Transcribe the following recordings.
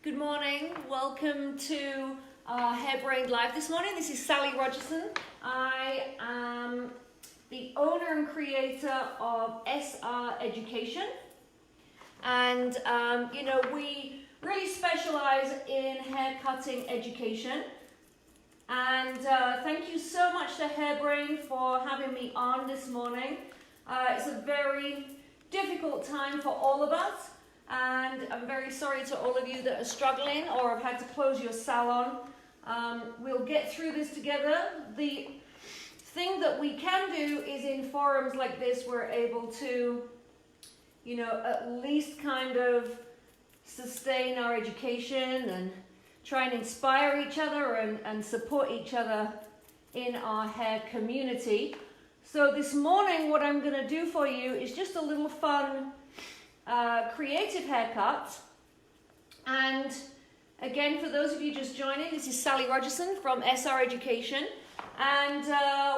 Good morning. Welcome to Hairbrained Live this morning. This is Sally Rogerson. I am the owner and creator of SR Education. And, we really specialize in hair cutting education. And thank you so much to Hairbrained for having me on this morning. It's a very difficult time for all of us. And I'm very sorry to all of you that are struggling or have had to close your salon. We'll get through this together. The thing that we can do is in forums like this, we're able to, at least kind of sustain our education and try and inspire each other and support each other in our hair community. So this morning, what I'm going to do for you is just a little fun creative haircut. And again, for those of you just joining, this is Sally Rogerson from SR Education. And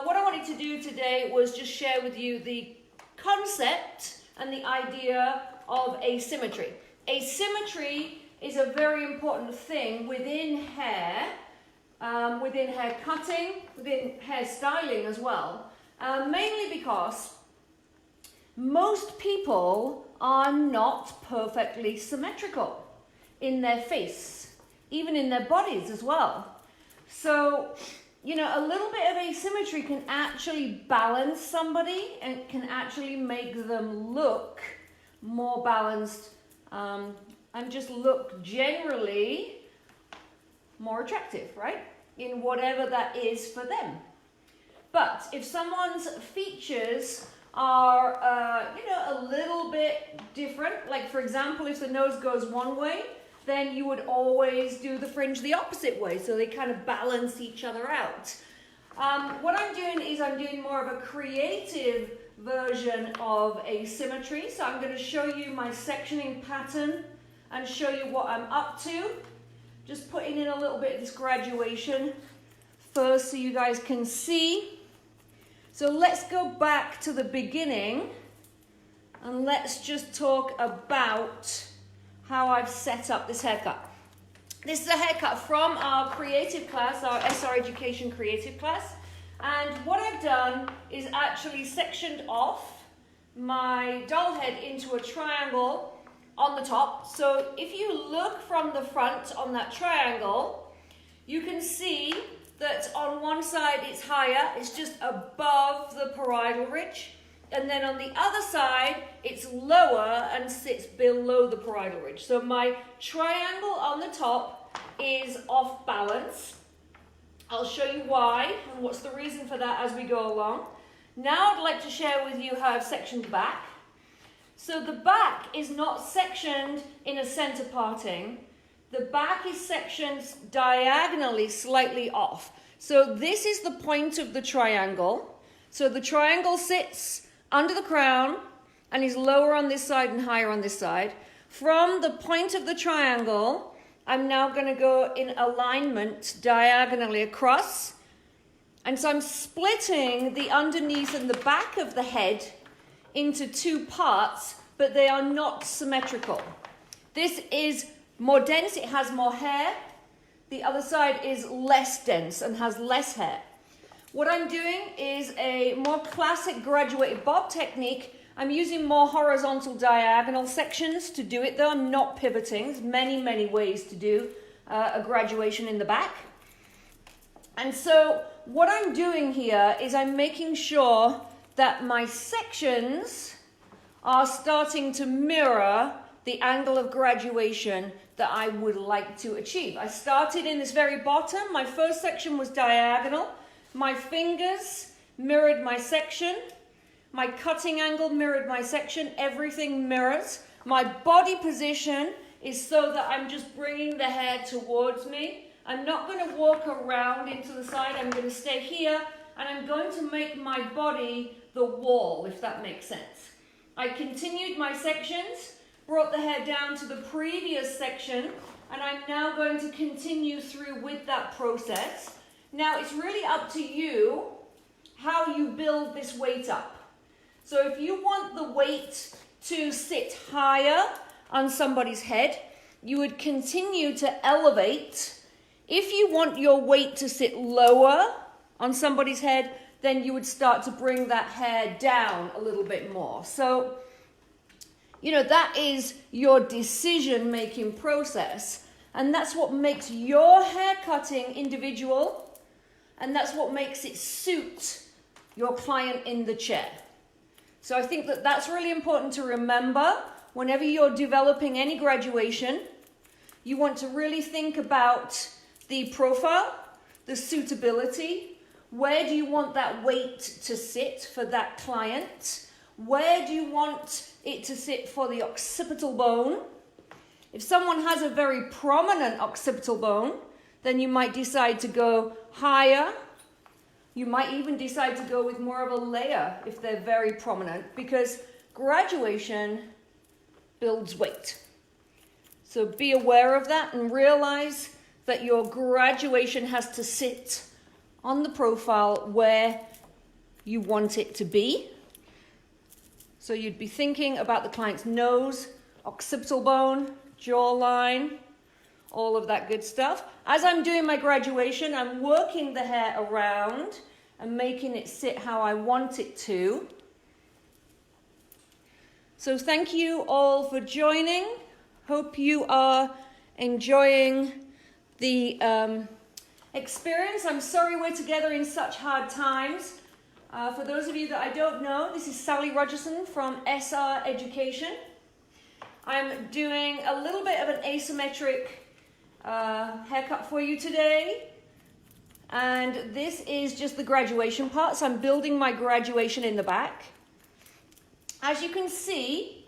what I wanted to do today was just share with you the concept and the idea of asymmetry. Asymmetry is a very important thing within hair cutting, within hair styling as well. Mainly because most people are not perfectly symmetrical in their face, even in their bodies as well. So, a little bit of asymmetry can actually balance somebody and can actually make them look more balanced and just look generally more attractive, right? In whatever that is for them. But if someone's features are, a little bit different. Like, for example, if the nose goes one way, then you would always do the fringe the opposite way. So they kind of balance each other out. What I'm doing is I'm doing more of a creative version of asymmetry. So I'm going to show you my sectioning pattern and show you what I'm up to. Just putting in a little bit of this graduation first so you guys can see. So let's go back to the beginning and let's just talk about how I've set up this haircut. This is a haircut from our creative class, our SR Education creative class. And what I've done is actually sectioned off my doll head into a triangle on the top. So if you look from the front on that triangle, you can see that on one side it's higher, it's just above the parietal ridge, and then on the other side it's lower and sits below the parietal ridge. So my triangle on the top is off balance. I'll show you why and what's the reason for that as we go along. Now I'd like to share with you how I've sectioned the back. So the back is not sectioned in a center parting. The back is sectioned diagonally, slightly off. So this is the point of the triangle. So the triangle sits under the crown and is lower on this side and higher on this side. From the point of the triangle, I'm now going to go in alignment diagonally across. And so I'm splitting the underneath and the back of the head into two parts, but they are not symmetrical. This is more dense, it has more hair. The other side is less dense and has less hair. What I'm doing is a more classic graduated bob technique. I'm using more horizontal diagonal sections to do it though. I'm not pivoting. There's many, many ways to do a graduation in the back. And so what I'm doing here is I'm making sure that my sections are starting to mirror the angle of graduation that I would like to achieve. I started in this very bottom. My first section was diagonal. My fingers mirrored my section. My cutting angle mirrored my section. Everything mirrors. My body position is so that I'm just bringing the hair towards me. I'm not going to walk around into the side. I'm going to stay here and I'm going to make my body the wall, if that makes sense. I continued my sections, brought the hair down to the previous section, and I'm now going to continue through with that process. Now it's really up to you how you build this weight up. So if you want the weight to sit higher on somebody's head, you would continue to elevate. If you want your weight to sit lower on somebody's head, then you would start to bring that hair down a little bit more. So, you know, that is your decision-making process. And that's what makes your hair cutting individual. And that's what makes it suit your client in the chair. So I think that that's really important to remember. Whenever you're developing any graduation, you want to really think about the profile, the suitability. Where do you want that weight to sit for that client? Where do you want it to sit for the occipital bone? If someone has a very prominent occipital bone, then you might decide to go higher. You might even decide to go with more of a layer if they're very prominent, because graduation builds weight. So be aware of that and realize that your graduation has to sit on the profile where you want it to be. So you'd be thinking about the client's nose, occipital bone, jawline, all of that good stuff. As I'm doing my graduation, I'm working the hair around and making it sit how I want it to. So thank you all for joining. Hope you are enjoying the experience. I'm sorry we're together in such hard times. For those of you that I don't know, this is Sally Rogerson from SR Education. I'm doing a little bit of an asymmetric haircut for you today. And this is just the graduation part. So I'm building my graduation in the back. As you can see,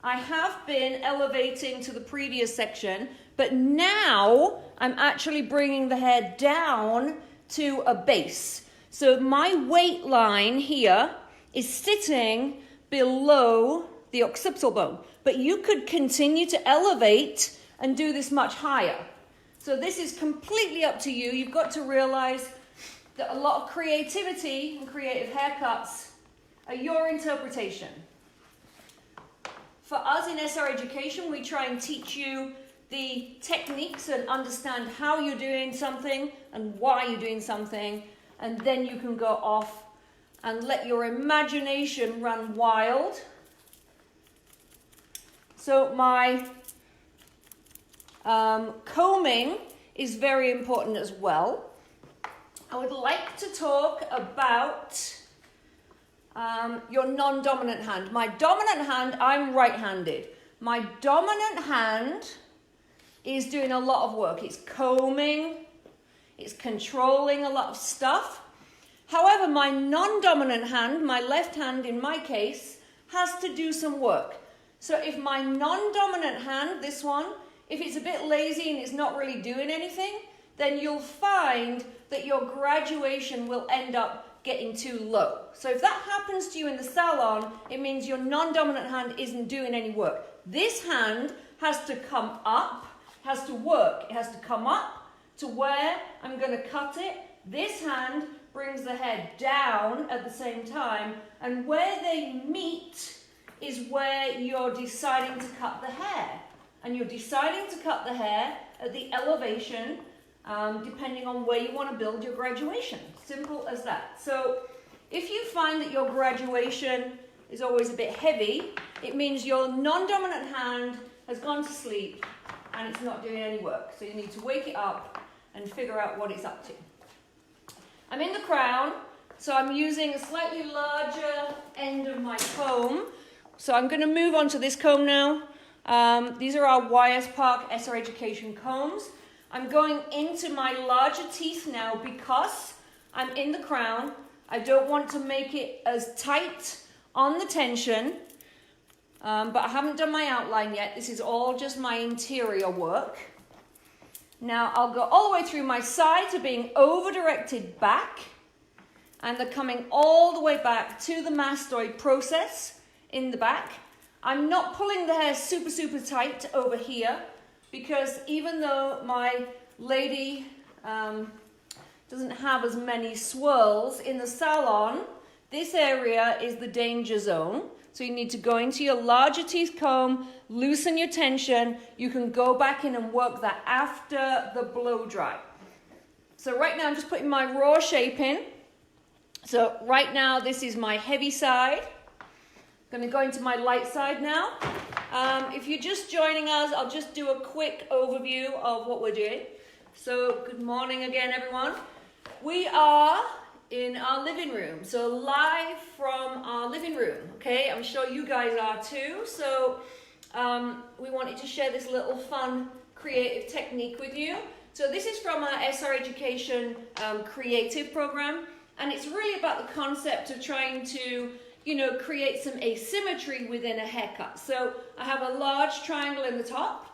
I have been elevating to the previous section, but now I'm actually bringing the hair down to a base. So my weight line here is sitting below the occipital bone, but you could continue to elevate and do this much higher. So this is completely up to you. You've got to realize that a lot of creativity and creative haircuts are your interpretation. For us in SR Education, we try and teach you the techniques and understand how you're doing something and why you're doing something, and then you can go off and let your imagination run wild. So my combing is very important as well. I would like to talk about your non-dominant hand. My dominant hand, I'm right-handed. My dominant hand is doing a lot of work. It's combing, it's controlling a lot of stuff. However, my non-dominant hand, my left hand in my case, has to do some work. So if my non-dominant hand, this one, if it's a bit lazy and it's not really doing anything, then you'll find that your graduation will end up getting too low. So if that happens to you in the salon, it means your non-dominant hand isn't doing any work. This hand has to come up, has to work. It has to come up to where I'm going to cut it. This hand brings the head down at the same time, and where they meet is where you're deciding to cut the hair. And you're deciding to cut the hair at the elevation depending on where you want to build your graduation. Simple as that. So if you find that your graduation is always a bit heavy, it means your non-dominant hand has gone to sleep and it's not doing any work. So you need to wake it up and figure out what it's up to. I'm in the crown, so I'm using a slightly larger end of my comb. So I'm going to move on to this comb now. These are our YS Park SR Education combs. I'm going into my larger teeth now because I'm in the crown. I don't want to make it as tight on the tension, but I haven't done my outline yet. This is all just my interior work. Now I'll go all the way through my sides of being over-directed back, and they're coming all the way back to the mastoid process in the back. I'm not pulling the hair super, super tight over here, because even though my lady doesn't have as many swirls in the salon, this area is the danger zone. So you need to go into your larger teeth comb, loosen your tension. You can go back in and work that after the blow dry. So right now I'm just putting my raw shape in. So right now this is my heavy side. I'm going to go into my light side now. If you're just joining us, I'll just do a quick overview of what we're doing. So good morning again, everyone. We are in our living room, so live from our living room, okay? I'm sure you guys are too. So we wanted to share this little fun, creative technique with you. So this is from our SR Education creative program, and it's really about the concept of trying to, you know, create some asymmetry within a haircut. So I have a large triangle in the top.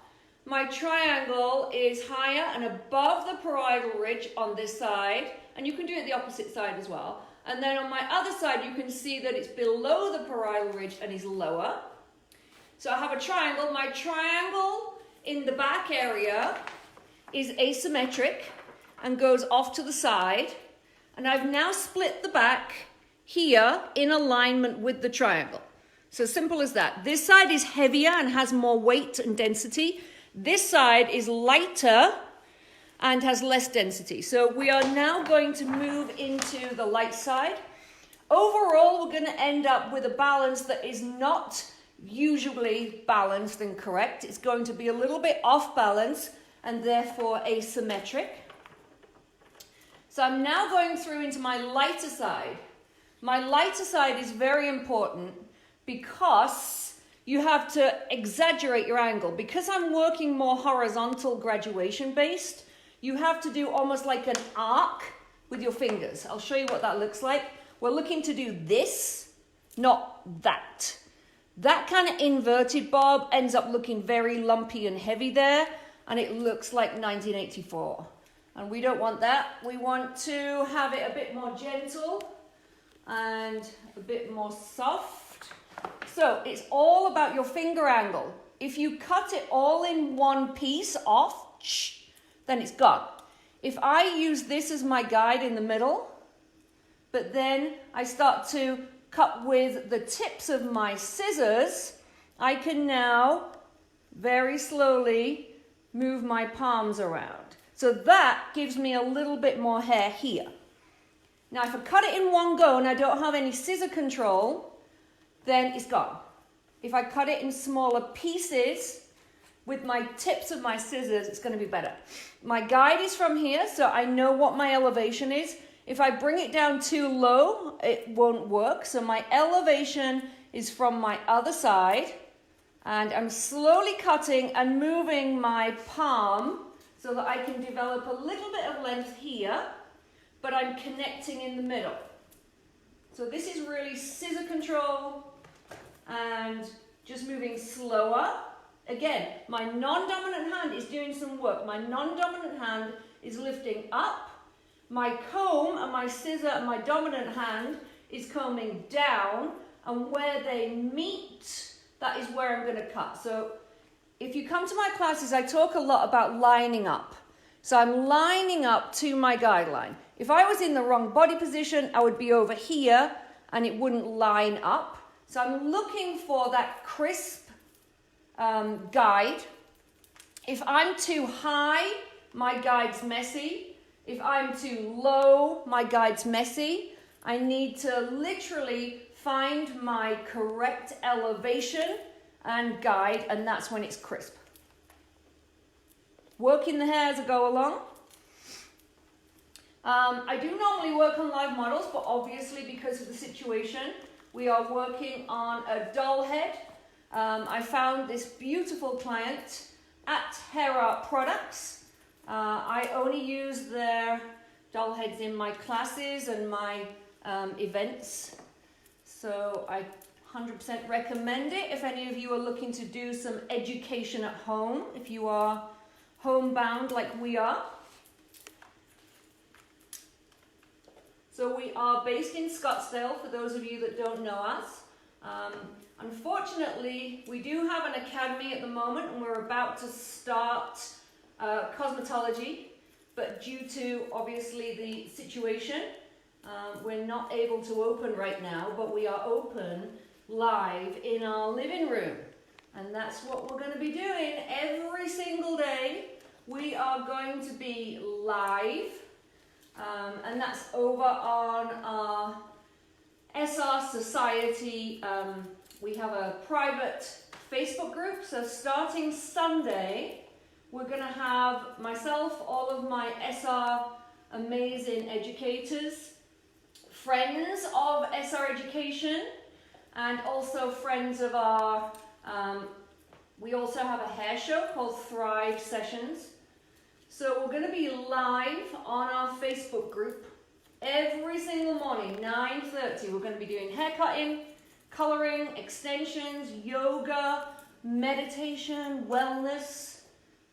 My triangle is higher and above the parietal ridge on this side, and you can do it the opposite side as well. And then on my other side, you can see that it's below the parietal ridge and is lower. So I have a triangle. My triangle in the back area is asymmetric and goes off to the side. And I've now split the back here in alignment with the triangle. So simple as that. This side is heavier and has more weight and density. This side is lighter and has less density. So we are now going to move into the light side. Overall, we're going to end up with a balance that is not usually balanced and correct. It's going to be a little bit off balance and therefore asymmetric. So I'm now going through into my lighter side. My lighter side is very important because you have to exaggerate your angle. Because I'm working more horizontal graduation based, you have to do almost like an arc with your fingers. I'll show you what that looks like. We're looking to do this, not that. That kind of inverted bob ends up looking very lumpy and heavy there, and it looks like 1984. And we don't want that. We want to have it a bit more gentle and a bit more soft. So it's all about your finger angle. If you cut it all in one piece off, then it's gone. If I use this as my guide in the middle, but then I start to cut with the tips of my scissors, I can now very slowly move my palms around. So that gives me a little bit more hair here. Now if I cut it in one go and I don't have any scissor control, then it's gone. If I cut it in smaller pieces with my tips of my scissors, it's going to be better. My guide is from here, so I know what my elevation is. If I bring it down too low, it won't work. So my elevation is from my other side, and I'm slowly cutting and moving my palm so that I can develop a little bit of length here, but I'm connecting in the middle. So this is really scissor control and just moving slower. Again, my non-dominant hand is doing some work. My non-dominant hand is lifting up. My comb and my scissor and my dominant hand is combing down. And where they meet, that is where I'm going to cut. So if you come to my classes, I talk a lot about lining up. So I'm lining up to my guideline. If I was in the wrong body position, I would be over here and it wouldn't line up. So I'm looking for that crisp guide. If I'm too high, my guide's messy. If I'm too low, my guide's messy. I need to literally find my correct elevation and guide, and that's when it's crisp. Working the hair as I go along. I do normally work on live models, but obviously because of the situation, we are working on a doll head. I found this beautiful client at Hair Art Products. I only use their doll heads in my classes and my events. So I 100% recommend it if any of you are looking to do some education at home, if you are homebound like we are. So we are based in Scottsdale, for those of you that don't know us. Unfortunately, we do have an academy at the moment and we're about to start cosmetology, but due to obviously the situation, we're not able to open right now, but we are open live in our living room. And that's what we're going to be doing every single day. We are going to be live, and that's over on our SR Society. We have a private Facebook group, so starting Sunday, we're going to have myself, all of my SR amazing educators, friends of SR Education, and also friends of our, we also have a hair show called Thrive Sessions. So we're going to be live on our Facebook group every single morning, 9:30. We're going to be doing hair cutting, coloring, extensions, yoga, meditation, wellness,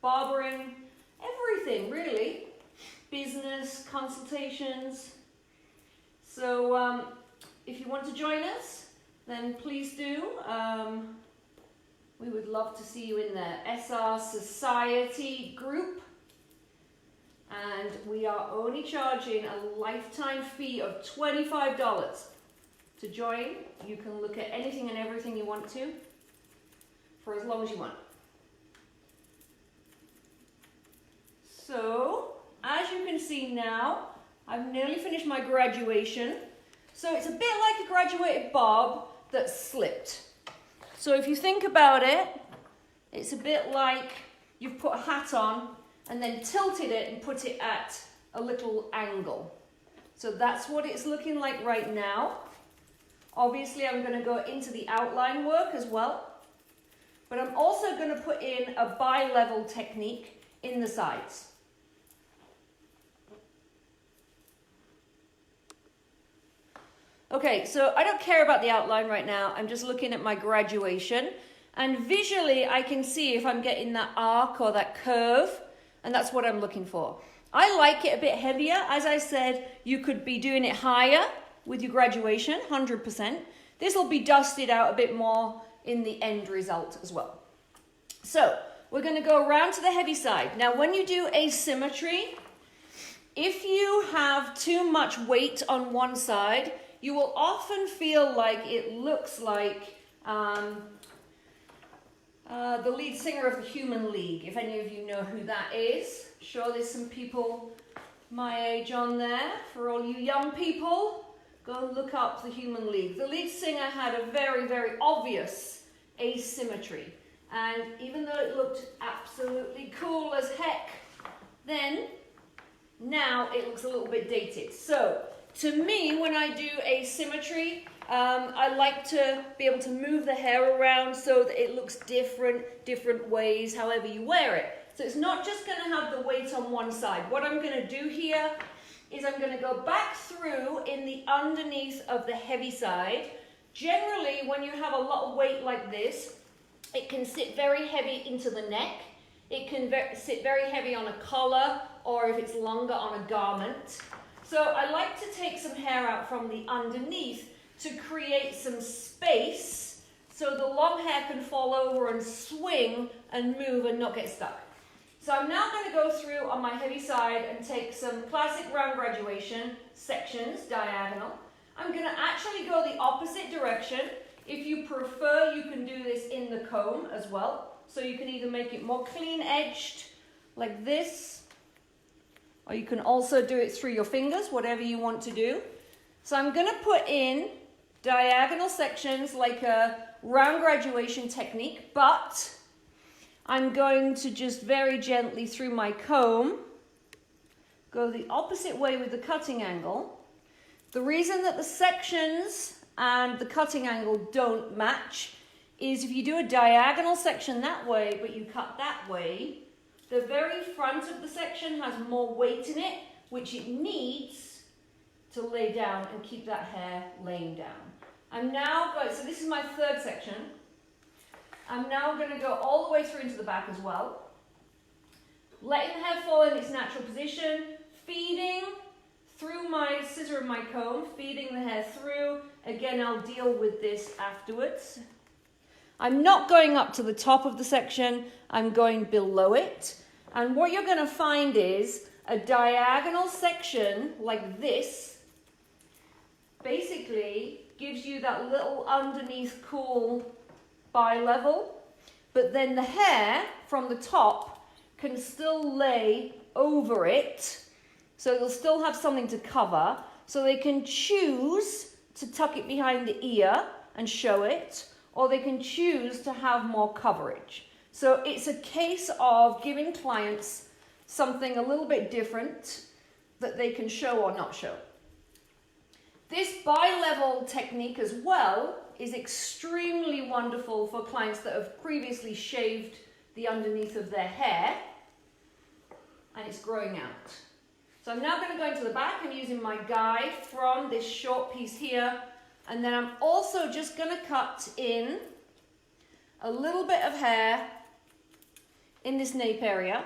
barbering, everything really. Business, consultations. So if you want to join us, then please do. We would love to see you in the SR Society group. And we are only charging a lifetime fee of $25 to join. You can look at anything and everything you want to for as long as you want. So, as you can see now, I've nearly finished my graduation. So it's a bit like a graduated bob that slipped. So if you think about it, it's a bit like you've put a hat on and then tilted it and put it at a little angle. So that's what it's looking like right now. Obviously, I'm going to go into the outline work as well. But I'm also going to put in a bi-level technique in the sides. Okay, so I don't care about the outline right now. I'm just looking at my graduation. And visually, I can see if I'm getting that arc or that curve. And that's what I'm looking for. I like it a bit heavier. As I said, you could be doing it higher with your graduation, 100%. This will be dusted out a bit more in the end result as well. So we're going to go around to the heavy side. Now, when you do asymmetry, if you have too much weight on one side, you will often feel like it looks like the lead singer of the Human League, if any of you know who that is. Sure, there's some people my age on there. For all you young people, go and look up the Human League. The lead singer had a very, very obvious asymmetry. And even though it looked absolutely cool as heck, then now it looks a little bit dated. So, to me, when I do asymmetry, I like to be able to move the hair around so that it looks different ways, however you wear it. So it's not just going to have the weight on one side. What I'm going to do here is I'm going to go back through in the underneath of the heavy side. Generally, when you have a lot of weight like this, it can sit very heavy into the neck. It can sit very heavy on a collar, or if it's longer, on a garment. So I like to take some hair out from the underneath to create some space so the long hair can fall over and swing and move and not get stuck. So I'm now going to go through on my heavy side and take some classic round graduation sections, diagonal. I'm going to actually go the opposite direction. If you prefer, you can do this in the comb as well. So you can either make it more clean edged like this, or you can also do it through your fingers, whatever you want to do. So I'm going to put in diagonal sections like a round graduation technique, but I'm going to just very gently through my comb go the opposite way with the cutting angle. The reason that the sections and the cutting angle don't match is if you do a diagonal section that way, but you cut that way, the very front of the section has more weight in it, which it needs to lay down and keep that hair laying down. I'm now going, so this is my third section. I'm now going to go all the way through into the back as well. Letting the hair fall in its natural position, feeding through my scissor and my comb, feeding the hair through. Again, I'll deal with this afterwards. I'm not going up to the top of the section, I'm going below it. And what you're going to find is a diagonal section like this basically gives you that little underneath cool bi-level, but then the hair from the top can still lay over it, so you'll still have something to cover. So they can choose to tuck it behind the ear and show it, or they can choose to have more coverage. So it's a case of giving clients something a little bit different that they can show or not show. This bi-level technique as well is extremely wonderful for clients that have previously shaved the underneath of their hair and it's growing out. So I'm now going to go into the back. I'm using my guide from this short piece here, and then I'm also just going to cut in a little bit of hair in this nape area.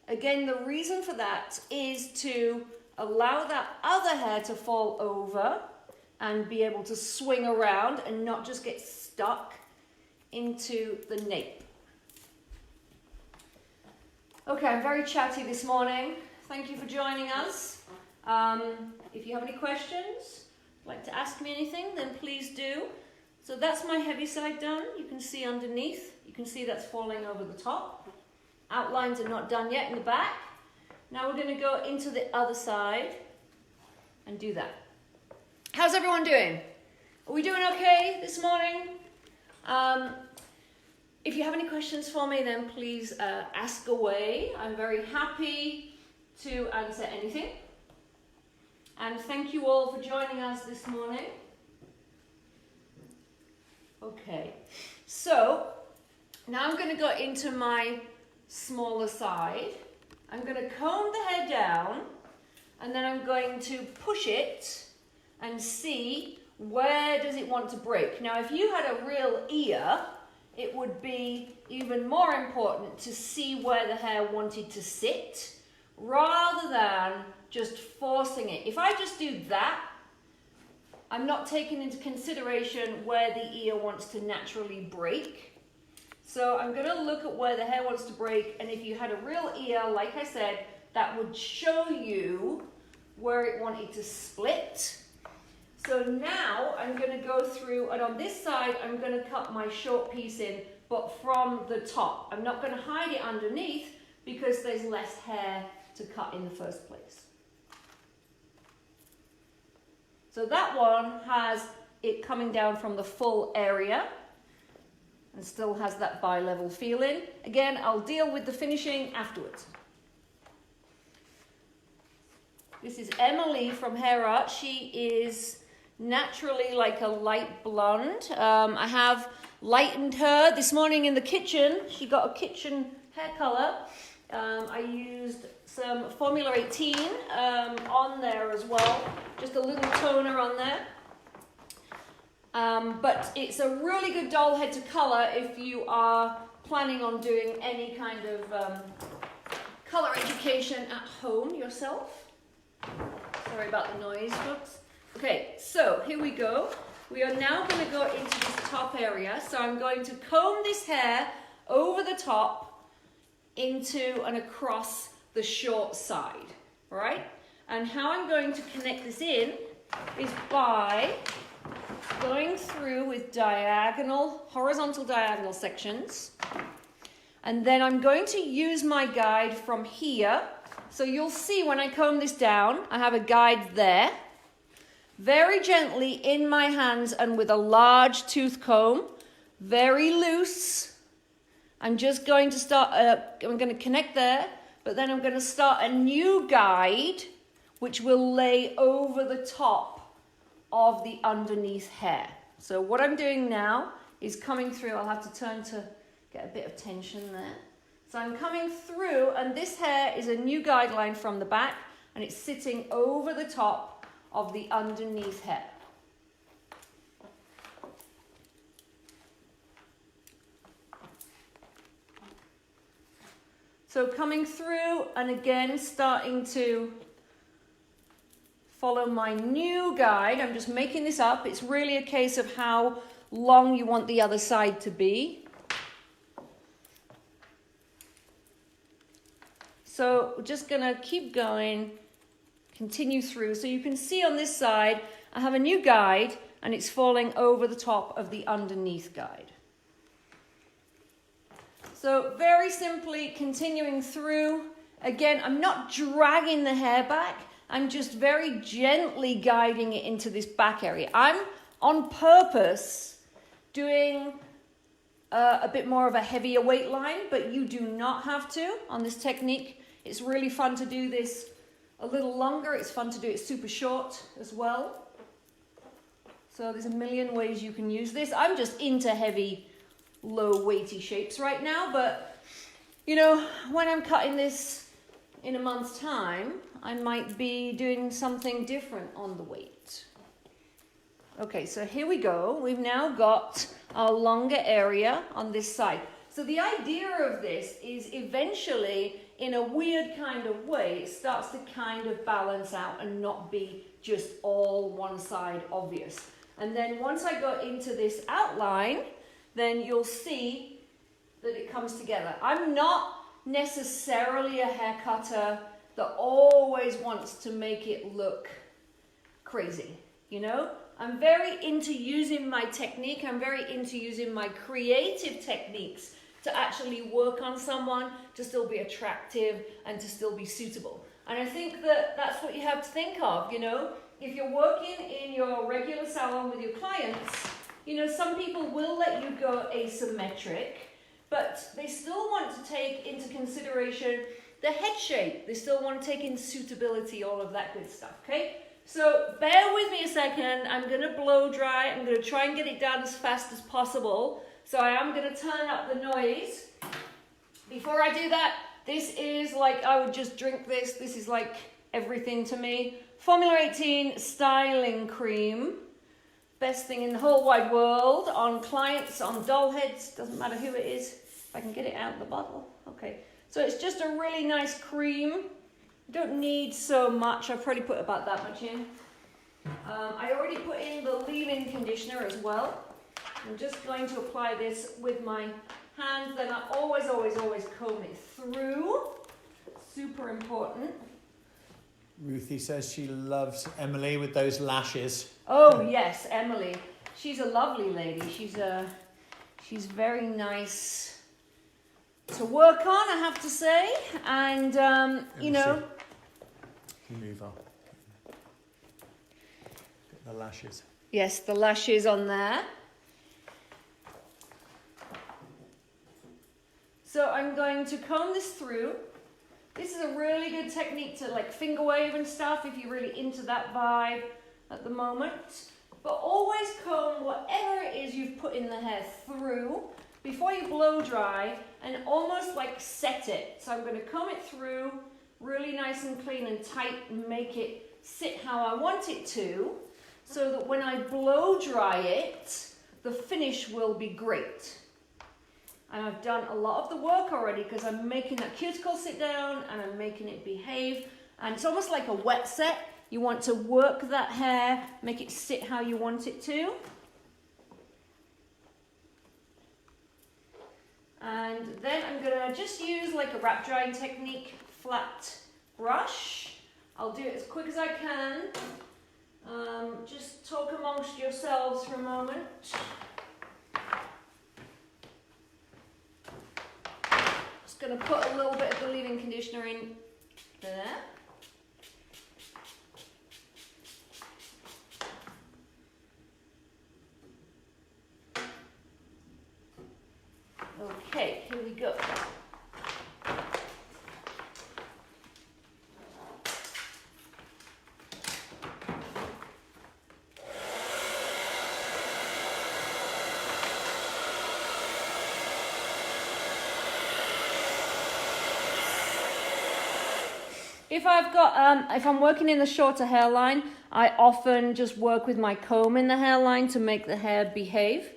Again, the reason for that is to allow that other hair to fall over and be able to swing around and not just get stuck into the nape. Okay, I'm very chatty this morning. Thank you for joining us. If you have any questions, like to ask me anything, then please do. So that's my heavy side done. You can see underneath. You can see that's falling over the top. Outlines are not done yet in the back. Now we're going to go into the other side and do that. How's everyone doing? Are we doing okay this morning? If you have any questions for me, then please ask away. I'm very happy to answer anything. And thank you all for joining us this morning. Okay, so now I'm going to go into my smaller side. I'm going to comb the hair down, and then I'm going to push it and see where does it want to break. Now, if you had a real ear, it would be even more important to see where the hair wanted to sit rather than just forcing it. If I just do that, I'm not taking into consideration where the ear wants to naturally break. So I'm going to look at where the hair wants to break, and if you had a real ear, like I said, that would show you where it wanted to split. So now I'm going to go through, and on this side I'm going to cut my short piece in, but from the top. I'm not going to hide it underneath because there's less hair to cut in the first place. So that one has it coming down from the full area and still has that bi-level feeling. Again, I'll deal with the finishing afterwards. This is Emily from Hair Art. She is naturally like a light blonde. I have lightened her this morning in the kitchen. She got a kitchen hair color. I used some Formula 18 on there as well, just a little toner on there. But it's a really good doll head to color if you are planning on doing any kind of color education at home yourself. Sorry about the noise, folks. Okay, so here we go. We are now going to go into this top area. So I'm going to comb this hair over the top into and across the short side, all right? And how I'm going to connect this in is by going through with horizontal diagonal sections. And then I'm going to use my guide from here. So you'll see when I comb this down, I have a guide there. Very gently in my hands and with a large tooth comb, very loose. I'm just going to start, I'm going to connect there, but then I'm going to start a new guide which will lay over the top of the underneath hair. So what I'm doing now is coming through. I'll have to turn to get a bit of tension there. So I'm coming through, and this hair is a new guideline from the back, and it's sitting over the top of the underneath hair. So coming through, and again starting to follow my new guide. I'm just making this up. It's really a case of how long you want the other side to be. So we're just going to keep going, continue through. So you can see on this side, I have a new guide and it's falling over the top of the underneath guide. So very simply continuing through. Again, I'm not dragging the hair back. I'm just very gently guiding it into this back area. I'm on purpose doing a bit more of a heavier weight line, but you do not have to on this technique. It's really fun to do this a little longer. It's fun to do it super short as well. So there's a million ways you can use this. I'm just into heavy, low weighty shapes right now, but you know, when I'm cutting this in a month's time, I might be doing something different on the weight. Okay, so here we go. We've now got our longer area on this side. So the idea of this is eventually, in a weird kind of way, it starts to kind of balance out and not be just all one side obvious. And then once I go into this outline, then you'll see that it comes together. I'm not necessarily a hair cutter that always wants to make it look crazy, you know? I'm very into using my technique. I'm very into using my creative techniques to actually work on someone to still be attractive and to still be suitable. And I think that that's what you have to think of, you know? If you're working in your regular salon with your clients, you know, some people will let you go asymmetric, but they still want to take into consideration the head shape. They still want to take in suitability, all of that good stuff, okay? So bear with me a second. I'm going to blow dry. I'm going to try and get it down as fast as possible. So I am going to turn up the noise. Before I do that, this is like, I would just drink this. This is like everything to me. Formula 18 styling cream. Best thing in the whole wide world on clients, on doll heads. Doesn't matter who it is. If I can get it out of the bottle. Okay. So it's just a really nice cream. Don't need so much. I've probably put about that much in. I already put in the leave-in conditioner as well. I'm just going to apply this with my hands. Then I always comb it through. Super important. Ruthie says she loves Emily with those lashes. Oh yes, Emily. She's a lovely lady. She's very nice to work on, I have to say. And you know, move on. Get the lashes. Yes, the lashes on there. So I'm going to comb this through. This is a really good technique to like finger wave and stuff if you're really into that vibe at the moment. But always comb whatever it is you've put in the hair through before you blow dry and almost like set it. So I'm going to comb it through really nice and clean and tight and make it sit how I want it to, so that when I blow dry it, the finish will be great. And I've done a lot of the work already because I'm making that cuticle sit down and I'm making it behave. And it's almost like a wet set. You want to work that hair, make it sit how you want it to. And then I'm going to just use like a wrap drying technique, flat brush. I'll do it as quick as I can. Just talk amongst yourselves for a moment. Just going to put a little bit of the leave-in conditioner in there. Okay, here we go. If I'm working in the shorter hairline, I often just work with my comb in the hairline to make the hair behave.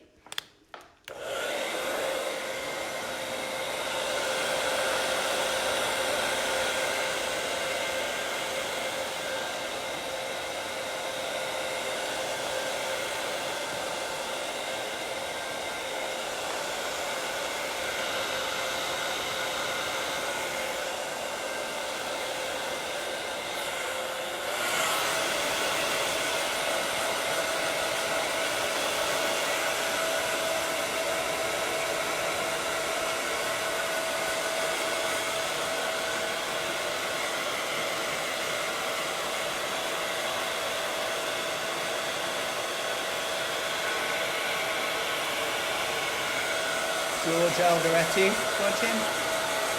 George Alderetti watching.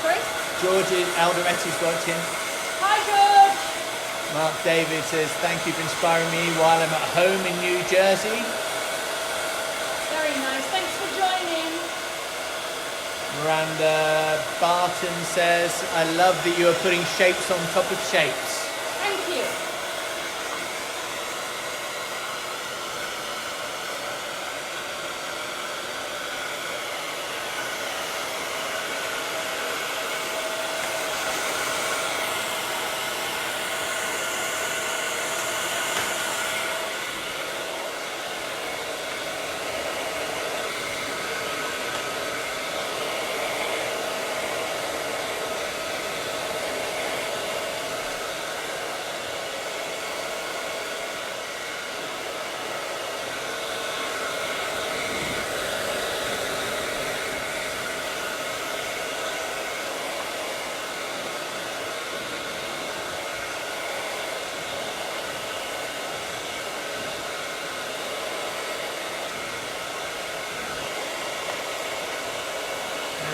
Sorry? George Alderetti's watching. Hi, George. Mark David says, thank you for inspiring me while I'm at home in New Jersey. Very nice. Thanks for joining. Miranda Barton says, I love that you are putting shapes on top of shapes. Thank you.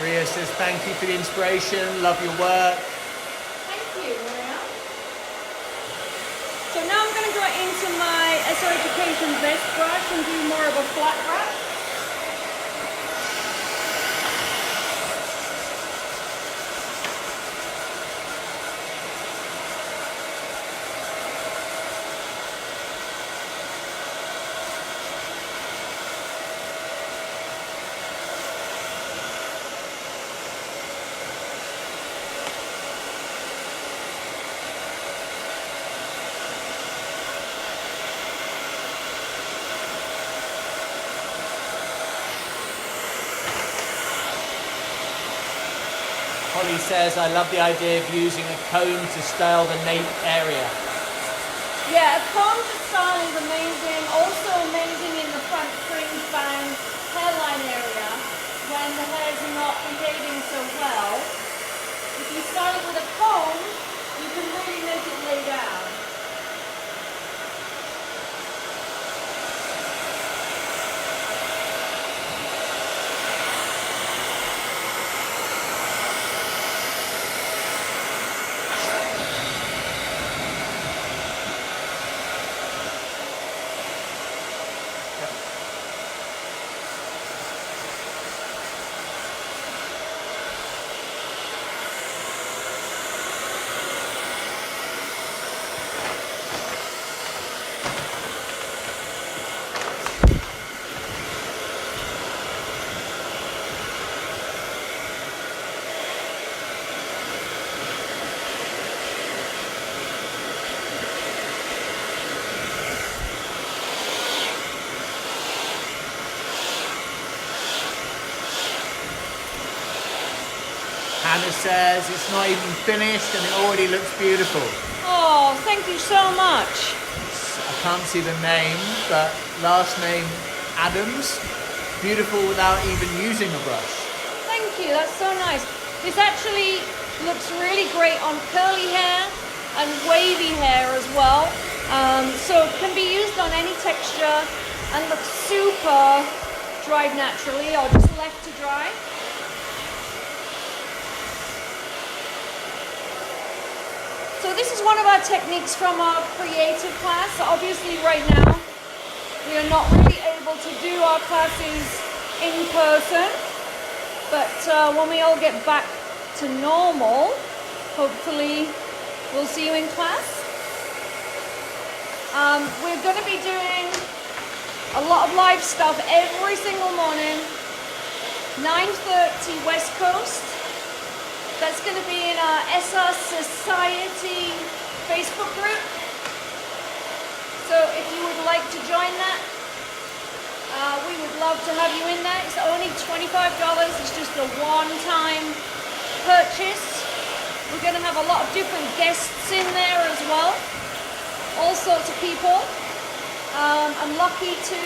Maria says, thank you for the inspiration, love your work. Thank you, Maria. So now I'm going to go into my SO Education vest brush and do more of a flat brush. Holly says, I love the idea of using a comb to style the nape area. Yeah, a comb to style is amazing. Also amazing in the front fringe bang hairline area when the hairs are not behaving so well. If you style it with a comb, you can really make it lay down. Hannah says it's not even finished and it already looks beautiful. Oh, thank you so much. I can't see the name, but last name Adams. Beautiful without even using a brush. Thank you, that's so nice. This actually looks really great on curly hair and wavy hair as well. So it can be used on any texture and looks super dried naturally or just left to dry. So this is one of our techniques from our creative class. So obviously right now we are not really able to do our classes in person, but when we all get back to normal, hopefully we'll see you in class. We're going to be doing a lot of live stuff every single morning, 9:30 West Coast. That's going to be in our SR Society Facebook group. So if you would like to join that, we would love to have you in there. It's only $25. It's just a one-time purchase. We're going to have a lot of different guests in there as well. All sorts of people. I'm lucky to,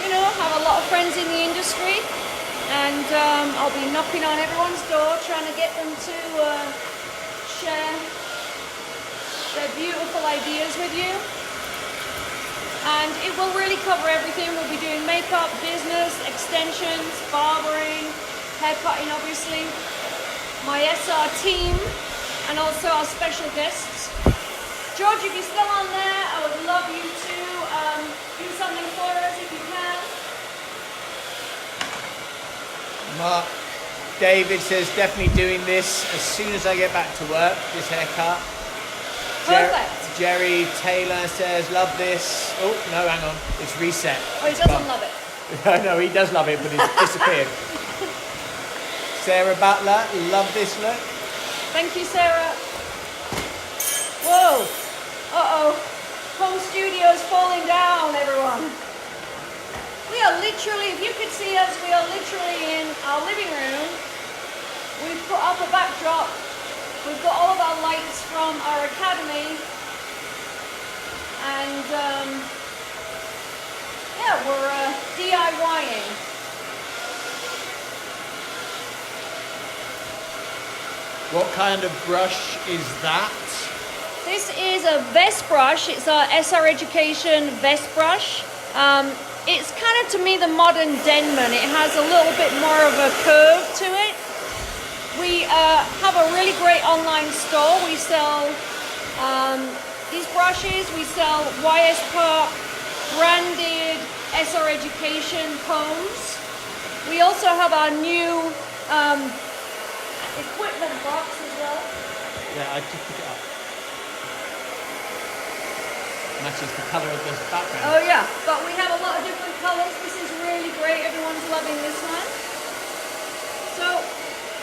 have a lot of friends in the industry. And I'll be knocking on everyone's door, trying to get them to share their beautiful ideas with you. And it will really cover everything. We'll be doing makeup, business, extensions, barbering, hair cutting obviously, my SR team, and also our special guests. George, if you're still on there, I would love you to do something for us if you can. Mark David says, definitely doing this as soon as I get back to work, this haircut. Perfect. Jerry Taylor says, love this. Oh, no, hang on. It's reset. Oh, he doesn't love it. No, he does love it, but it's disappeared. Sarah Butler, love this look. Thank you, Sarah. Whoa. Uh-oh. Home studio's falling down, everyone. We are literally, if you could see us, we are literally in our living room. We've put up a backdrop. We've got all of our lights from our academy. And, yeah, we're DIYing. What kind of brush is that? This is a vest brush. It's our SR Education vest brush. It's kind of, to me, the modern Denman. It has a little bit more of a curve to it. We have a really great online store. We sell these brushes. We sell YS Park branded SR Education combs. We also have our new equipment box as well. Yeah, I just pick it up. Matches the colour of the background. Oh yeah, but we have a lot of different colours. This is really great. Everyone's loving this one. So,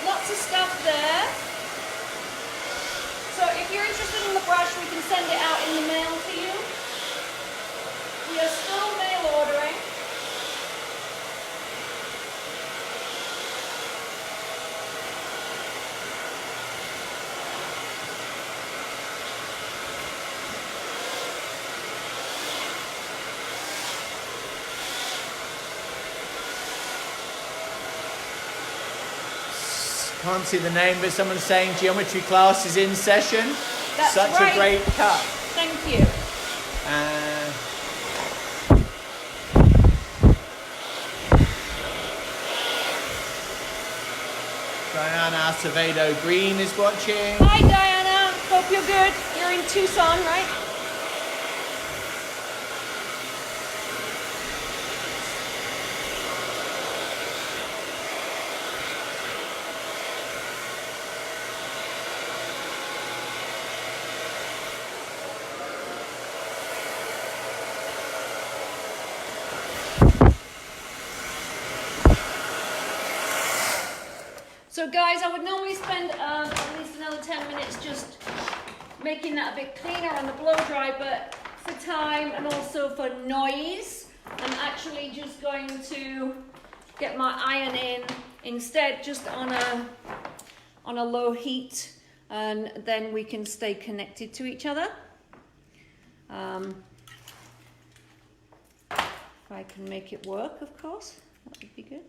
lots of stuff there. So if you're interested in the brush, we can send it out in the mail to you. We are still mail ordering. Can't see the name, but someone's saying geometry class is in session. That's Such right. a great cut. Thank you. Diana Acevedo Green is watching. Hi Diana, hope you're good. You're in Tucson, right? So guys, I would normally spend at least another 10 minutes just making that a bit cleaner on the blow dry, but for time and also for noise, I'm actually just going to get my iron in instead, just on a low heat, and then we can stay connected to each other. If I can make it work, of course, that would be good.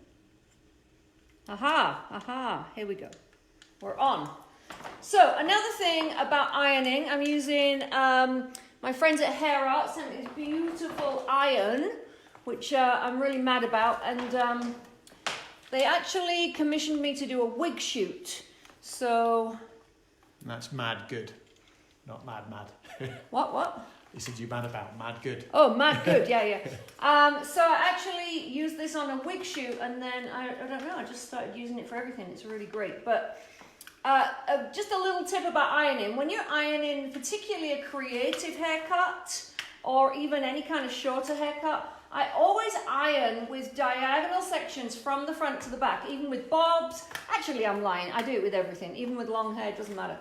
Aha, here we go. We're on. So another thing about ironing, I'm using, my friends at Hair Art sent me this beautiful iron, which I'm really mad about, and they actually commissioned me to do a wig shoot. So... That's mad good, not mad. What? You said you mad about mad good. Oh, mad good, yeah. So I actually used this on a wig shoot, and then, I don't know, I just started using it for everything. It's really great. But just a little tip about ironing. When you're ironing, particularly a creative haircut, or even any kind of shorter haircut, I always iron with diagonal sections from the front to the back, even with bobs. Actually, I'm lying. I do it with everything. Even with long hair, it doesn't matter.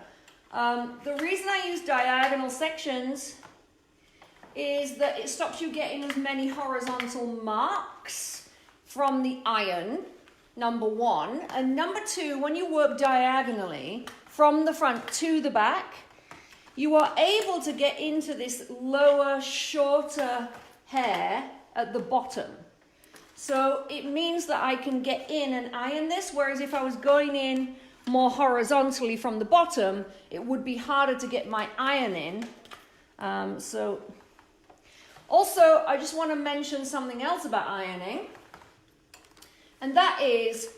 The reason I use diagonal sections is that it stops you getting as many horizontal marks from the iron, number one. And number two, when you work diagonally from the front to the back, you are able to get into this lower, shorter hair at the bottom. So it means that I can get in and iron this, whereas if I was going in more horizontally from the bottom, it would be harder to get my iron in. So Also, I just want to mention something else about ironing. And that is,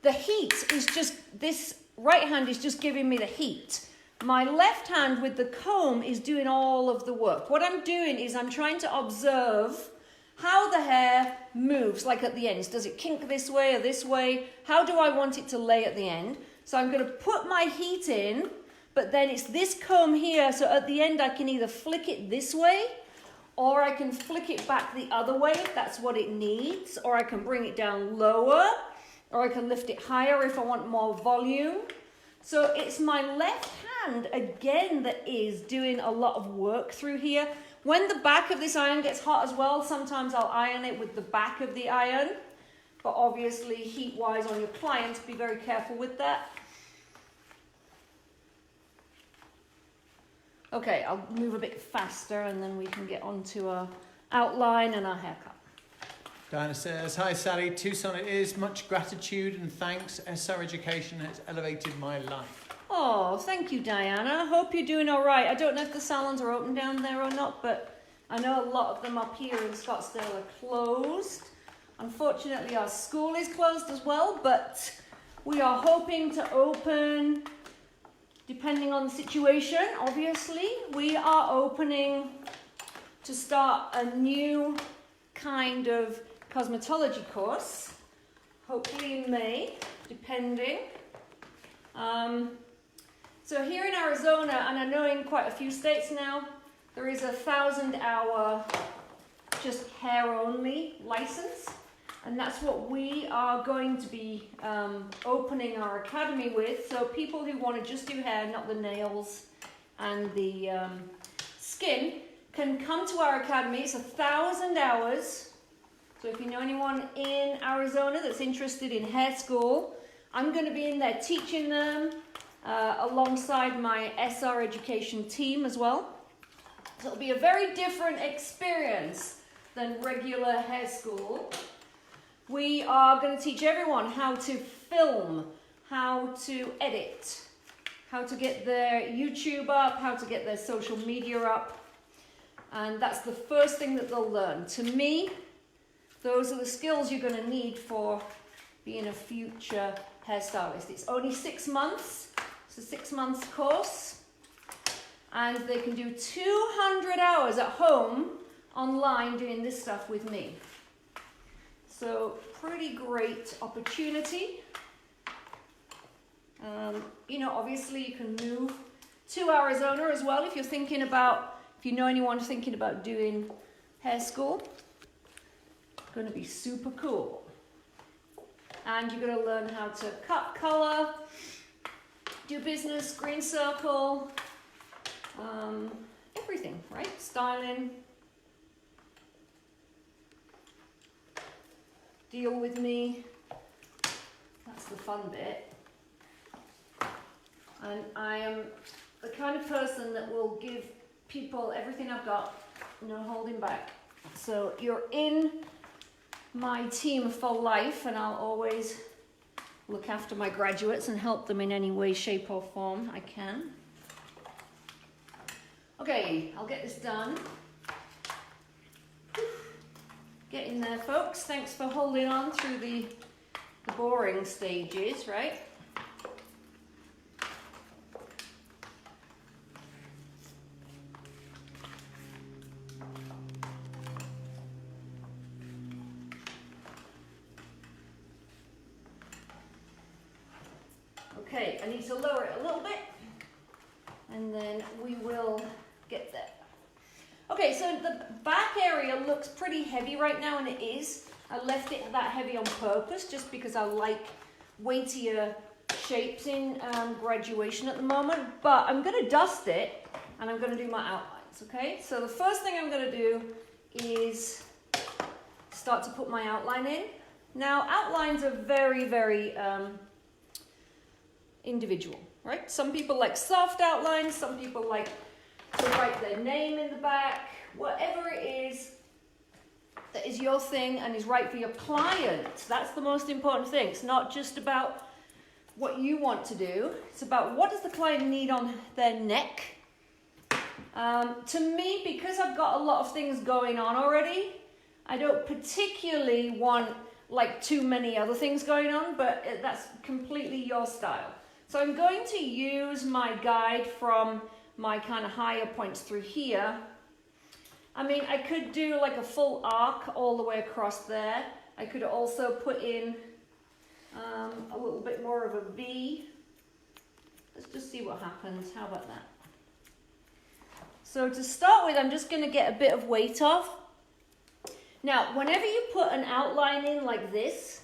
the heat is just, this right hand is just giving me the heat. My left hand with the comb is doing all of the work. What I'm doing is I'm trying to observe how the hair moves, like at the ends. Does it kink this way or this way? How do I want it to lay at the end? So I'm going to put my heat in, but then it's this comb here, so at the end I can either flick it this way, or I can flick it back the other way if that's what it needs, or I can bring it down lower, or I can lift it higher if I want more volume. So it's my left hand, again, that is doing a lot of work through here. When the back of this iron gets hot as well, sometimes I'll iron it with the back of the iron. But obviously, heat-wise on your clients, be very careful with that. Okay, I'll move a bit faster and then we can get onto our outline and our haircut. Diana says, hi Sally, Tucson it is. Much gratitude and thanks. SR education has elevated my life. Oh, thank you, Diana. Hope you're doing all right. I don't know if the salons are open down there or not, but I know a lot of them up here in Scottsdale are closed. Unfortunately, our school is closed as well, but we are hoping to open, depending on the situation, obviously. We are opening to start a new kind of cosmetology course, hopefully in May, depending. So here in Arizona, and I know in quite a few states now, there is a 1,000-hour just hair only license, and that's what we are going to be opening our academy with. So people who want to just do hair, not the nails and the skin, can come to our academy. It's 1,000 hours. So if you know anyone in Arizona that's interested in hair school, I'm going to be in there teaching them alongside my SR education team as well. So it'll be a very different experience than regular hair school. We are going to teach everyone how to film, how to edit, how to get their YouTube up, how to get their social media up. And that's the first thing that they'll learn. To me, those are the skills you're going to need for being a future hairstylist. It's only 6 months. It's a 6 month course. And they can do 200 hours at home online doing this stuff with me. So pretty great opportunity. You know, obviously you can move to Arizona as well if you're thinking about, if you know anyone thinking about doing hair school. It's going to be super cool. And you're going to learn how to cut color, do business, green circle, everything, right? Styling. Deal with me. That's the fun bit. And I am the kind of person that will give people everything I've got, no holding back. So you're in my team for life, and I'll always look after my graduates and help them in any way, shape or form I can. Okay, I'll get this done. Get in there, folks. Thanks for holding on through the boring stages, right? Okay, I need to lower it a little bit, and then we will get there. Okay, so the back area looks pretty heavy right now, and it is. I left it that heavy on purpose just because I like weightier shapes in graduation at the moment. But I'm going to dust it, and I'm going to do my outlines, okay? So the first thing I'm going to do is start to put my outline in. Now, outlines are very, very individual, right? Some people like soft outlines, some people like to write their name in the back. Whatever it is that is your thing and is right for your client, that's the most important thing. It's not just about what you want to do, it's about what does the client need on their neck, To me, because I've got a lot of things going on already, I don't particularly want like too many other things going on, but that's completely your style. So I'm going to use my guide from my kind of higher points through here. I mean, I could do like a full arc all the way across there. I could also put in a little bit more of a V. Let's just see what happens. How about that? So to start with, I'm just going to get a bit of weight off. Now, whenever you put an outline in like this,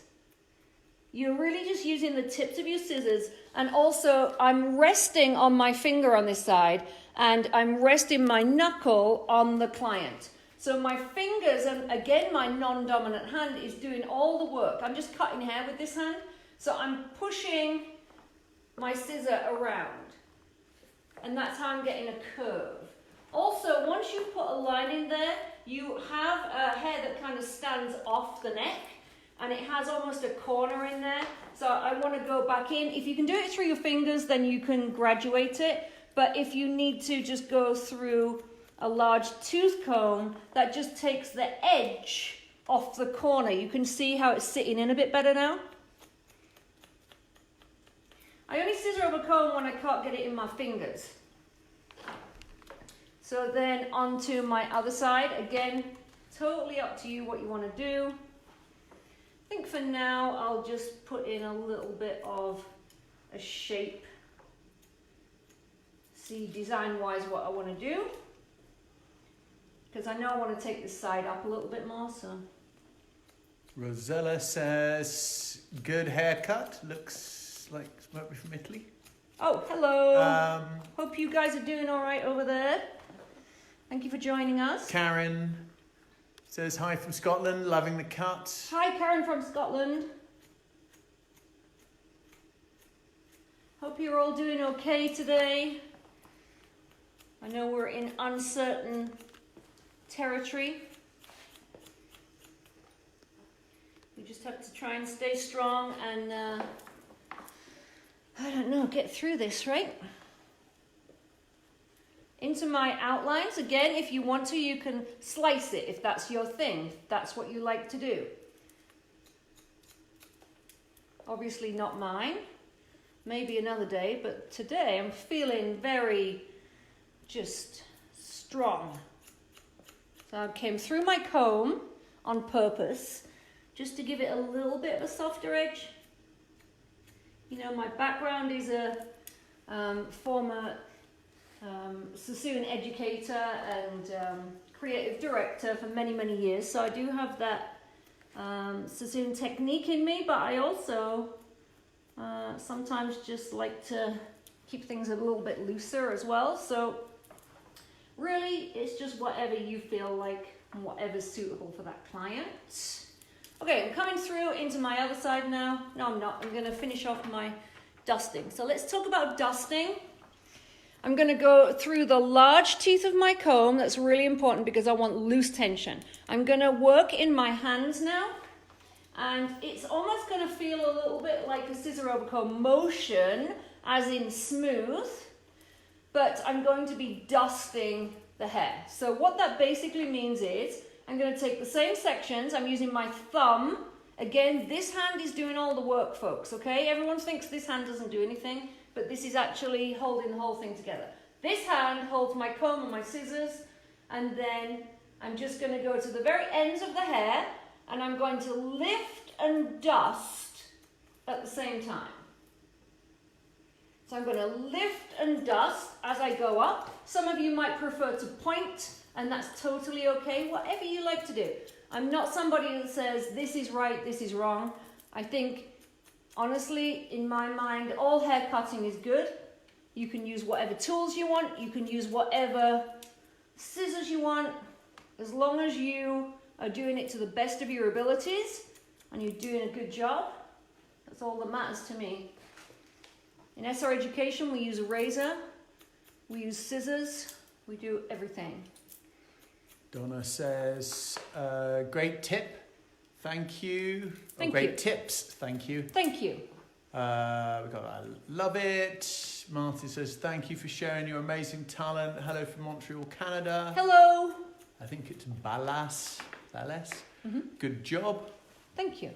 you're really just using the tips of your scissors. And also, I'm resting on my finger on this side, and I'm resting my knuckle on the client. So my fingers, and again, my non-dominant hand is doing all the work. I'm just cutting hair with this hand. So I'm pushing my scissor around. And that's how I'm getting a curve. Also, once you put a line in there, you have a hair that kind of stands off the neck, and it has almost a corner in there. So I want to go back in. If you can do it through your fingers, then you can graduate it. But if you need to just go through a large tooth comb, that just takes the edge off the corner. You can see how it's sitting in a bit better now. I only scissor over comb when I can't get it in my fingers. So then onto my other side. Again, totally up to you what you want to do. I think for now I'll just put in a little bit of a shape. See design-wise what I want to do. Because I know I want to take this side up a little bit more, so. Rosella says, good haircut. Looks like it might be from Italy. Oh, hello. Hope you guys are doing all right over there. Thank you for joining us. Karen says, hi from Scotland, loving the cut. Hi, Karen from Scotland. Hope you're all doing okay today. I know we're in uncertain territory. We just have to try and stay strong and, I don't know, get through this, right? Into my outlines. Again, if you want to, you can slice it if that's your thing. If that's what you like to do. Obviously not mine. Maybe another day, but today I'm feeling very just strong. So I came through my comb on purpose just to give it a little bit of a softer edge. You know, my background is a former Sassoon educator and creative director for many, many years. So I do have that Sassoon technique in me, but I also sometimes just like to keep things a little bit looser as well. So really, it's just whatever you feel like and whatever's suitable for that client. Okay, I'm coming through into my other side now. No, I'm not. I'm going to finish off my dusting. So let's talk about dusting. I'm going to go through the large teeth of my comb. That's really important because I want loose tension. I'm going to work in my hands now. And it's almost going to feel a little bit like a scissor over comb motion, as in smooth. But I'm going to be dusting the hair. So what that basically means is I'm going to take the same sections. I'm using my thumb. Again, this hand is doing all the work, folks, okay? Everyone thinks this hand doesn't do anything, but this is actually holding the whole thing together. This hand holds my comb and my scissors, and then I'm just going to go to the very ends of the hair, and I'm going to lift and dust at the same time. So I'm going to lift and dust as I go up. Some of you might prefer to point, and that's totally okay, whatever you like to do. I'm not somebody that says this is right, this is wrong. I think, honestly, in my mind, all hair cutting is good. You can use whatever tools you want. You can use whatever scissors you want. As long as you are doing it to the best of your abilities and you're doing a good job, that's all that matters to me. In SR education, we use a razor, we use scissors, we do everything. Donna says, great tip, thank you. Thank great you. tips, thank you. Thank you. We got I love it. Martin says, thank you for sharing your amazing talent. Hello from Montreal, Canada. Hello. I think it's Balas. Mm-hmm. Good job. Thank you.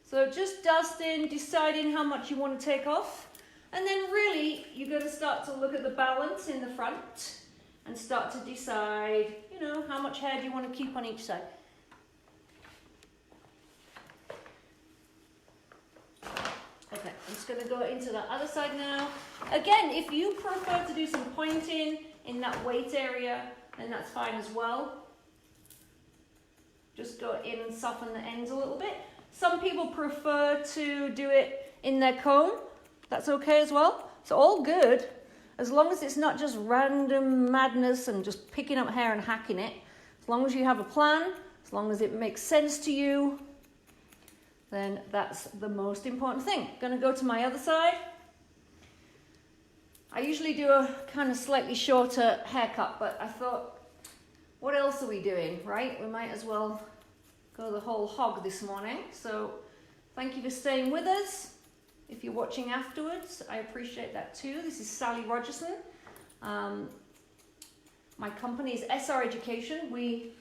So just dusting, deciding how much you want to take off. And then really, you're going to start to look at the balance in the front and start to decide, you know, how much hair do you want to keep on each side. Okay, I'm just going to go into the other side now. Again, if you prefer to do some pointing in that weight area, then that's fine as well. Just go in and soften the ends a little bit. Some people prefer to do it in their comb. That's okay as well. It's all good. As long as it's not just random madness and just picking up hair and hacking it. As long as you have a plan, as long as it makes sense to you, then that's the most important thing. Gonna go to my other side. I usually do a kind of slightly shorter haircut, but I thought, what else are we doing, right? We might as well go the whole hog this morning. So thank you for staying with us. If you're watching afterwards, I appreciate that too. This is Sally Rogerson. My company is SR Education. We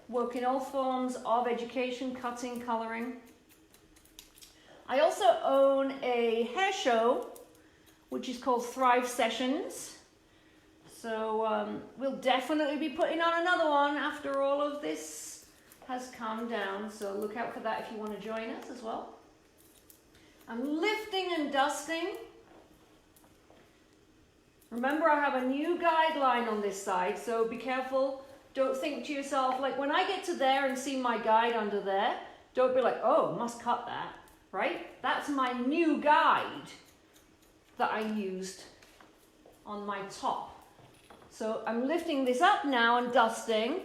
work in all forms of education, cutting, colouring. I also own a hair show, which is called Thrive Sessions. So we'll definitely be putting on another one after all of this has calmed down. So look out for that if you want to join us as well. I'm lifting and dusting. Remember, I have a new guideline on this side, so be careful. Don't think to yourself, like when I get to there and see my guide under there, don't be like, oh, must cut that, right? That's my new guide that I used on my top. So I'm lifting this up now and dusting,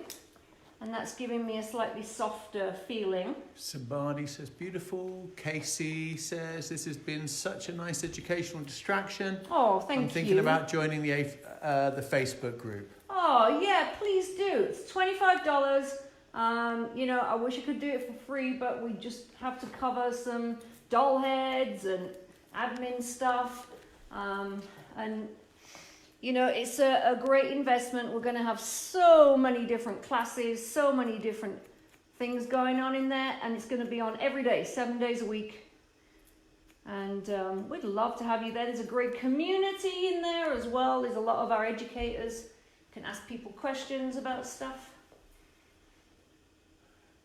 and that's giving me a slightly softer feeling. Sabadi says, beautiful. Casey says, this has been such a nice educational distraction. Oh, thank you. I'm thinking about joining the Facebook group. Oh, yeah, please do. It's $25. You know, I wish I could do it for free, but we just have to cover some doll heads and admin stuff. And you know, it's a great investment. We're going to have so many different classes, so many different things going on in there, and it's going to be on every day, 7 days a week. And we'd love to have you there. There's a great community in there as well. There's a lot of our educators. You can ask people questions about stuff.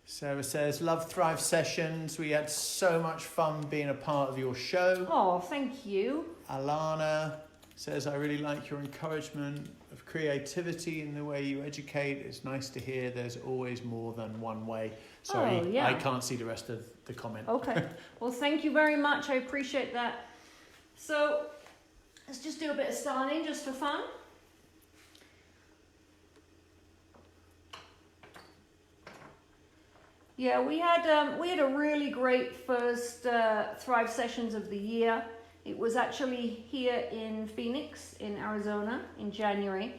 Sarah says, love Thrive Sessions. We had so much fun being a part of your show. Oh, thank you. Alana says, I really like your encouragement of creativity in the way you educate. It's nice to hear there's always more than one way. Sorry, oh, yeah. I can't see the rest of the comment. Okay. Well, thank you very much. I appreciate that. So let's just do a bit of styling just for fun. Yeah, we had a really great first Thrive Sessions of the year. It was actually here in Phoenix, in Arizona, in January.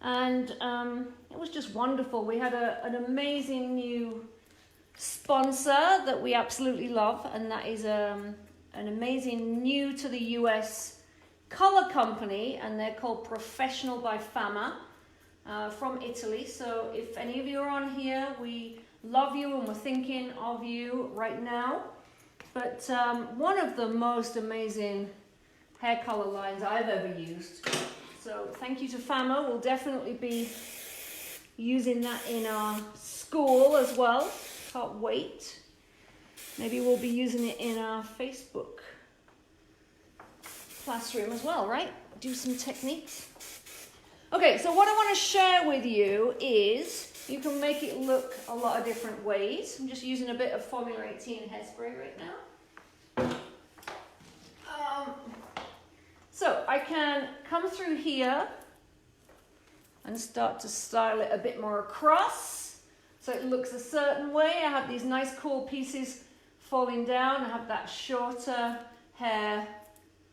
And it was just wonderful. We had an amazing new sponsor that we absolutely love. And that is an amazing new to the US color company. And they're called Professional by Fama from Italy. So if any of you are on here, we love you and we're thinking of you right now. But one of the most amazing hair color lines I've ever used. So thank you to Fama. We'll definitely be using that in our school as well. Can't wait. Maybe we'll be using it in our Facebook classroom as well, right? Do some techniques. Okay, so what I want to share with you is you can make it look a lot of different ways. I'm just using a bit of Formula 18 hairspray right now. So I can come through here and start to style it a bit more across. So it looks a certain way. I have these nice cool pieces falling down. I have that shorter hair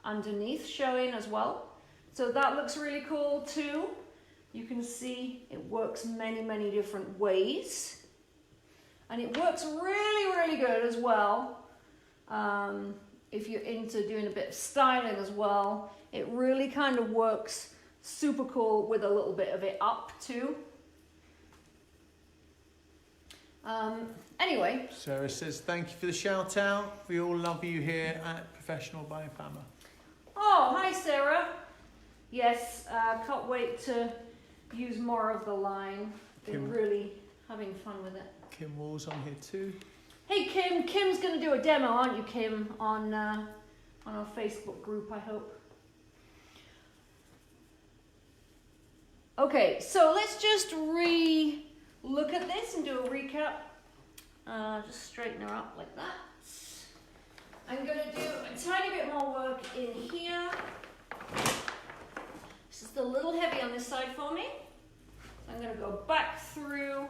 underneath showing as well. So that looks really cool too. You can see it works many, many different ways. And it works really, really good as well. If you're into doing a bit of styling as well, it really kind of works super cool with a little bit of it up too. Anyway. Sarah says, thank you for the shout out. We all love you here at Professional Biopharma. Oh, hi Sarah. Yes, can't wait to use more of the line. Been really having fun with it. Kim Wall's on here too. Hey Kim, Kim's going to do a demo, aren't you Kim, on our Facebook group, I hope. Okay, so let's just look at this and do a recap. Just straighten her up like that. I'm going to do a tiny bit more work in here. This is a little heavy on this side for me. I'm going to go back through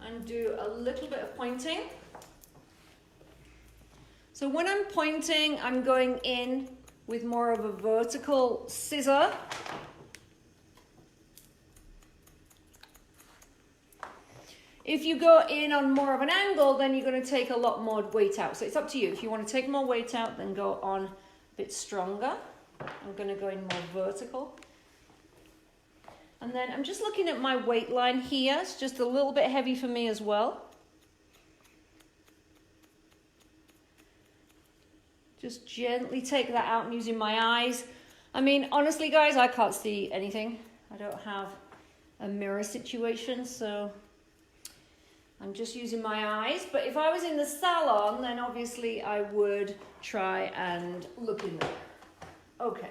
and do a little bit of pointing. So when I'm pointing, I'm going in with more of a vertical scissor. If you go in on more of an angle, then you're going to take a lot more weight out. So it's up to you. If you want to take more weight out, then go on a bit stronger. I'm going to go in more vertical. And then I'm just looking at my weight line here. It's just a little bit heavy for me as well. Just gently take that out and using my eyes. I mean, honestly, guys, I can't see anything. I don't have a mirror situation, so I'm just using my eyes. But if I was in the salon, then obviously I would try and look in there. Okay.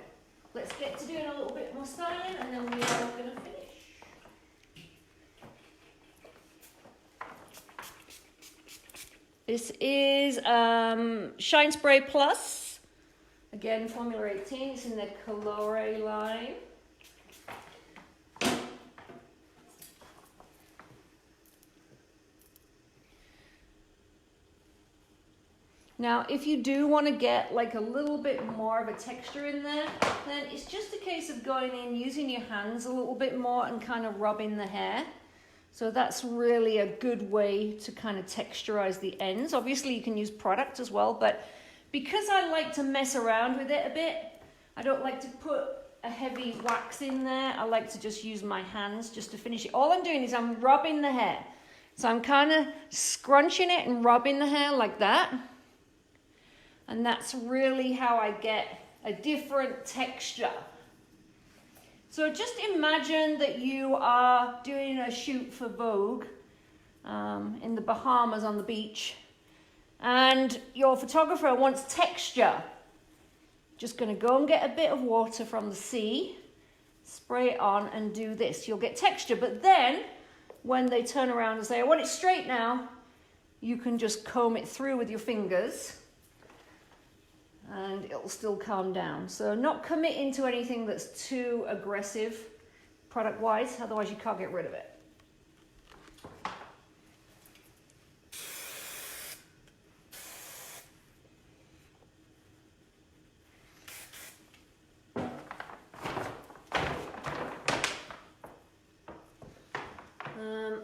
Let's get to doing a little bit more styling and then we are going to finish. This is Shine Spray Plus. Again, Formula 18. It's in the Colore line. Now, if you do want to get like a little bit more of a texture in there, then it's just a case of going in, using your hands a little bit more and kind of rubbing the hair. So that's really a good way to kind of texturize the ends. Obviously, you can use product as well, but because I like to mess around with it a bit, I don't like to put a heavy wax in there. I like to just use my hands just to finish it. All I'm doing is I'm rubbing the hair. So I'm kind of scrunching it and rubbing the hair like that. And that's really how I get a different texture. So just imagine that you are doing a shoot for Vogue in the Bahamas on the beach. And your photographer wants texture. Just going to go and get a bit of water from the sea, spray it on and do this. You'll get texture. But then when they turn around and say, I want it straight now, you can just comb it through with your fingers. And it'll still calm down. So not committing to anything that's too aggressive product-wise, otherwise you can't get rid of it.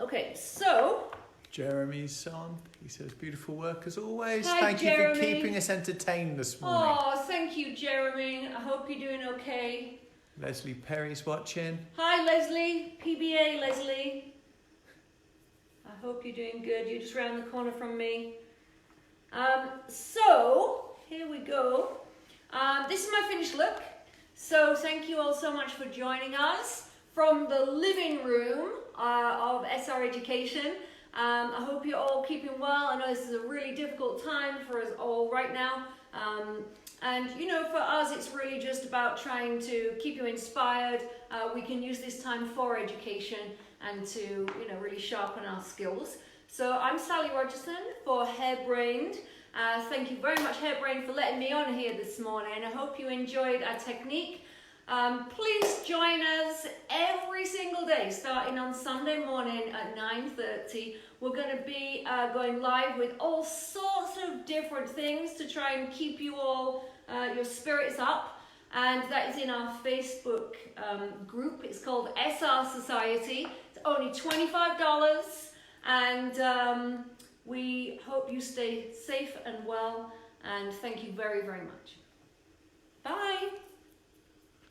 Okay, so Jeremy's on. He says, beautiful work as always. Hi, thank Jeremy. you for keeping us entertained this morning. Oh, thank you, Jeremy. I hope you're doing okay. Leslie Perry's watching. Hi, Leslie. PBA, Leslie. I hope you're doing good. You're just around the corner from me. So, here we go. This is my finished look. So, thank you all so much for joining us from the living room of SR Education. I hope you're all keeping well. I know this is a really difficult time for us all right now. And, you know, for us, it's really just about trying to keep you inspired. We can use this time for education and to, you know, really sharpen our skills. So I'm Sally Rogerson for Hairbrained. Thank you very much, Hairbrained, for letting me on here this morning. I hope you enjoyed our technique. Please join us every single day, starting on Sunday morning at 9:30. We're going to be going live with all sorts of different things to try and keep you all, your spirits up. And that is in our Facebook group. It's called SR Society. It's only $25. And hope you stay safe and well, and thank you very, very much. Bye.